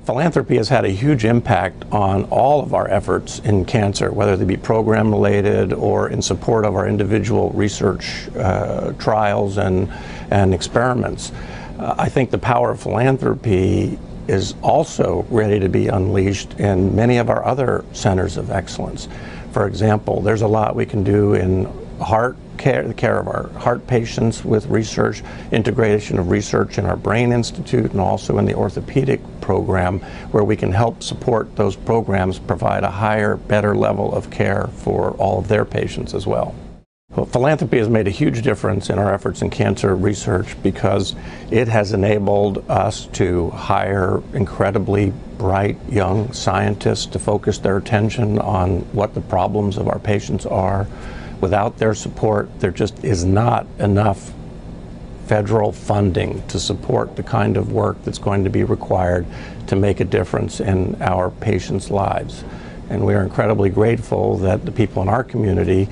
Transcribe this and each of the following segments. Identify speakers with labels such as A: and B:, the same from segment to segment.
A: Philanthropy has had a huge impact on all of our efforts in cancer, whether they be program related or in support of our individual research trials and experiments. I think the power of philanthropy is also ready to be unleashed in many of our other centers of excellence. For example, there's a lot we can do in heart care, the care of our heart patients with research, integration of research in our Brain Institute, and also in the orthopedic program, where we can help support those programs, provide a higher, better level of care for all of their patients as well. Well, philanthropy has made a huge difference in our efforts in cancer research because it has enabled us to hire incredibly bright young scientists to focus their attention on what the problems of our patients are. Without their support, there just is not enough federal funding to support the kind of work that's going to be required to make a difference in our patients' lives. And we are incredibly grateful that the people in our community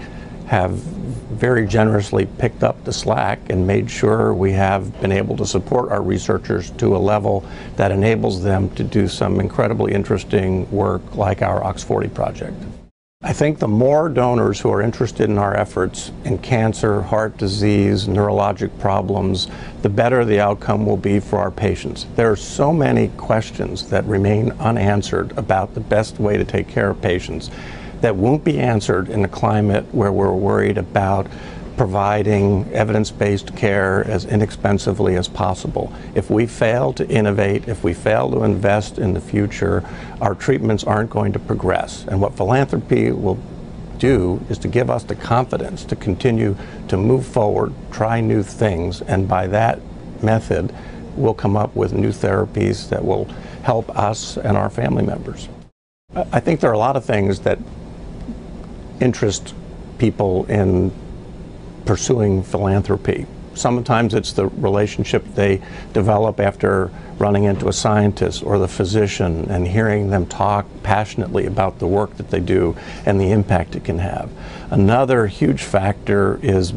A: have very generously picked up the slack and made sure we have been able to support our researchers to a level that enables them to do some incredibly interesting work like our OX40 project. I think the more donors who are interested in our efforts in cancer, heart disease, neurologic problems, the better the outcome will be for our patients. There are so many questions that remain unanswered about the best way to take care of patients that won't be answered in a climate where we're worried about providing evidence-based care as inexpensively as possible. If we fail to innovate, if we fail to invest in the future, our treatments aren't going to progress. And what philanthropy will do is to give us the confidence to continue to move forward, try new things, and by that method, we'll come up with new therapies that will help us and our family members. I think there are a lot of things that interest people in pursuing philanthropy. Sometimes it's the relationship they develop after running into a scientist or the physician and hearing them talk passionately about the work that they do and the impact it can have. Another huge factor is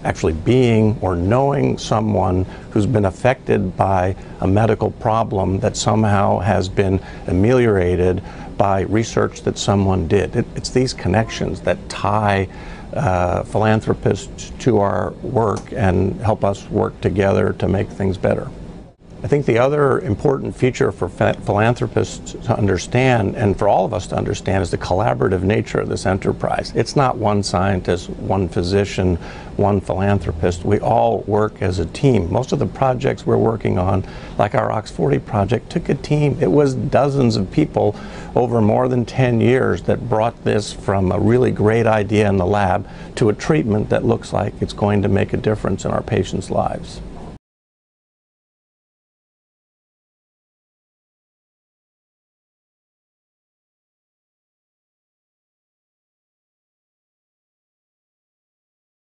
A: actually being or knowing someone who's been affected by a medical problem that somehow has been ameliorated by research that someone did. It's these connections that tie philanthropists to our work and help us work together to make things better. I think the other important feature for philanthropists to understand, and for all of us to understand, is the collaborative nature of this enterprise. It's not one scientist, one physician, one philanthropist. We all work as a team. Most of the projects we're working on, like our OX40 project, took a team. It was dozens of people over more than 10 years that brought this from a really great idea in the lab to a treatment that looks like it's going to make a difference in our patients' lives.